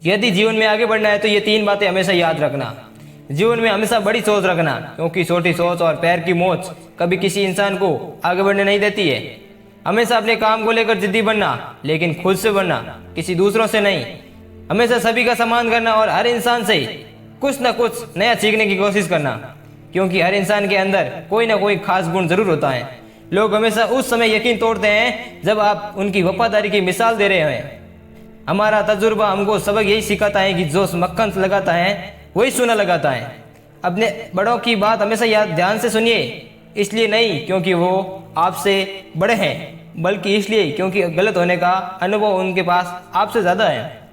यदि जीवन में आगे बढ़ना है तो ये 3 बातें हमेशा याद रखना। जीवन में हमेशा बड़ी सोच रखना, क्योंकि छोटी सोच और पैर की मोच कभी किसी इंसान को आगे बढ़ने नहीं देती है। हमेशा अपने काम को लेकर जिद्दी बनना, लेकिन खुद से बनना, किसी दूसरों से नहीं। हमेशा सभी का सम्मान करना और हर इंसान से कुछ न कुछ नया सीखने की कोशिश करना, क्योंकि हर इंसान के अंदर कोई ना कोई खास गुण जरूर होता है। लोग हमेशा उस समय यकीन तोड़ते हैं जब आप उनकी वफादारी की मिसाल दे रहे हैं। हमारा तजुर्बा हमको सबक यही सिखाता है कि जो मक्खन लगाता है वही सोना लगाता है। अपने बड़ों की बात हमेशा याद ध्यान से सुनिए, इसलिए नहीं क्योंकि वो आपसे बड़े हैं, बल्कि इसलिए क्योंकि गलत होने का अनुभव उनके पास आपसे ज़्यादा है।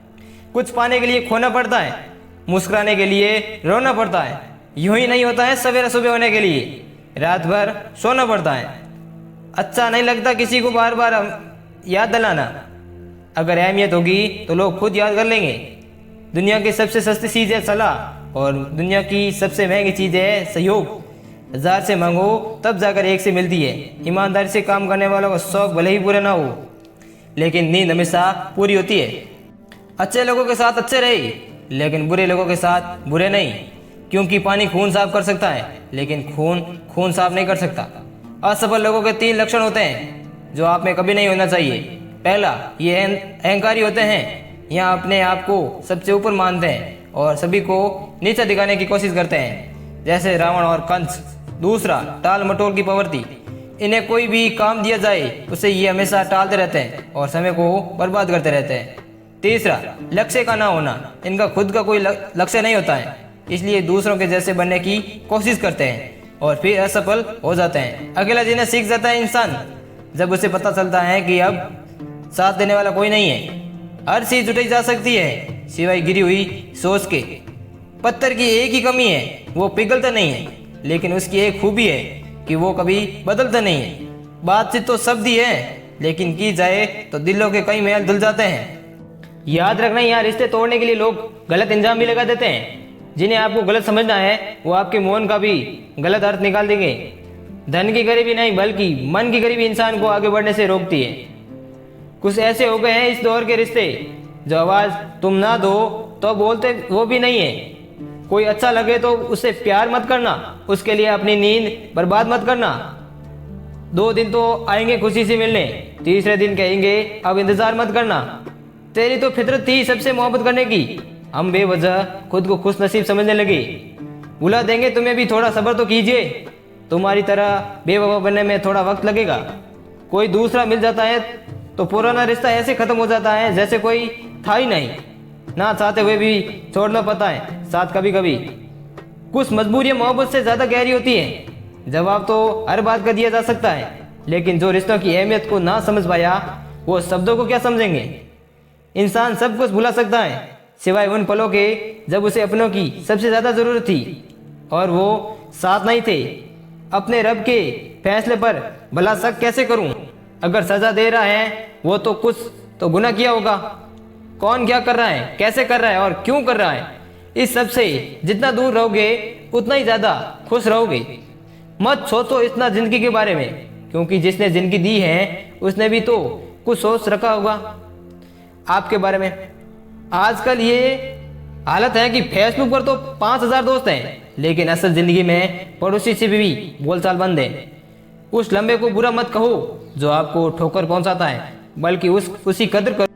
कुछ पाने के लिए खोना पड़ता है, मुस्कुराने के लिए रोना पड़ता है। यूं ही नहीं होता है सवेरे सुबह होने के लिए रात भर सोना पड़ता है। अच्छा नहीं लगता किसी को बार बार याद दिलाना। अगर अहमियत होगी तो लोग खुद याद कर लेंगे। दुनिया की सबसे सस्ती चीज़ है सलाह, और दुनिया की सबसे महंगी चीज़ है सहयोग। 1000 से मांगो तब जाकर 1 से मिलती है। ईमानदारी से काम करने वालों का शौक भले ही पूरा ना हो, लेकिन नींद हमेशा पूरी होती है। अच्छे लोगों के साथ अच्छे रहे, लेकिन बुरे लोगों के साथ बुरे नहीं, क्योंकि पानी खून साफ कर सकता है, लेकिन खून खून साफ नहीं कर सकता। असफल लोगों के 3 लक्षण होते हैं जो आप में कभी नहीं होना चाहिए। पहला, ये अहंकारी होते हैं। यहाँ अपने आप को सबसे ऊपर मानते हैं और सभी को नीचा दिखाने की कोशिश करते हैं, जैसे रावण और कंस। दूसरा, टाल मटोल की प्रवृत्ति। इन्हें कोई भी काम दिया जाए उसे ये हमेशा टालते रहते हैं और समय को बर्बाद करते रहते हैं। तीसरा, लक्ष्य का ना होना। इनका खुद का कोई लक्ष्य नहीं होता है, इसलिए दूसरों के जैसे बनने की कोशिश करते हैं और फिर असफल हो जाते हैं। अकेला जीना सीख जाता है इंसान जब उसे पता चलता है कि अब साथ देने वाला कोई नहीं है। हर चीज जुटाई जा सकती है सिवाय गिरी हुई सोच के। पत्थर की एक ही कमी है, वो पिघलता नहीं है, लेकिन उसकी एक खूबी है कि वो कभी बदलता नहीं है। बातचीत तो शब्द ही है, लेकिन की जाए तो दिलों के कई महल धुल जाते हैं। याद रखना, यहाँ रिश्ते तोड़ने के लिए लोग गलत इंजाम भी लगा देते हैं। जिन्हें आपको गलत समझना है वो आपके मौन का भी गलत अर्थ निकाल देंगे। धन की गरीबी नहीं, बल्कि मन की गरीबी इंसान को आगे बढ़ने से रोकती है। कुछ ऐसे हो गए हैं इस दौर के रिश्ते जो आवाज तुम ना दो तो बोलते वो भी नहीं है। कोई अच्छा लगे तो उससे प्यार मत करना, उसके लिए अपनी नींद बर्बाद मत करना। 2 दिन तो आएंगे खुशी से मिलने, तीसरे दिन कहेंगे अब इंतजार मत करना। तेरी तो फितरत थी सबसे मोहब्बत करने की, हम बेवजह खुद को खुश नसीब समझने लगे। बुला देंगे तुम्हें भी, थोड़ा सब्र तो कीजिए। तुम्हारी तरह बेवफा बनने में थोड़ा वक्त लगेगा। कोई दूसरा मिल जाता है तो पुराना रिश्ता ऐसे खत्म हो जाता है जैसे कोई था ही नहीं। ना चाहते हुए भी छोड़ना पड़ता है साथ कभी कभी। कुछ मजबूरियां मोहब्बत से ज़्यादा गहरी होती हैं। जवाब तो हर बात का दिया जा सकता है, लेकिन जो रिश्तों की अहमियत को ना समझ पाया वो शब्दों को क्या समझेंगे। इंसान सब कुछ भुला सकता है सिवाय उन पलों के जब उसे अपनों की सबसे ज़्यादा ज़रूरत थी और वो साथ नहीं थे। अपने रब के फैसले पर भला शक कैसे करूं? अगर सजा दे रहा है वो तो कुछ तो गुनाह किया होगा। कौन क्या कर रहा है, कैसे कर रहा है और क्यों कर रहा है, इस सब से जितना दूर रहोगे उतना ही ज़्यादा खुश रहोगे। मत सोचो इतना ज़िंदगी के बारे में, क्योंकि जिसने ज़िंदगी दी है उसने भी तो कुछ सोच रखा होगा आपके बारे में। आजकल ये हालत है कि फेसबुक पर तो 5000 दोस्त हैं, लेकिन असल ज़िंदगी में पड़ोसी से भी बोलचाल बंद है। उस लम्बे को बुरा मत कहो जो आपको ठोकर पहुंचाता है, बल्कि उसी कदर करो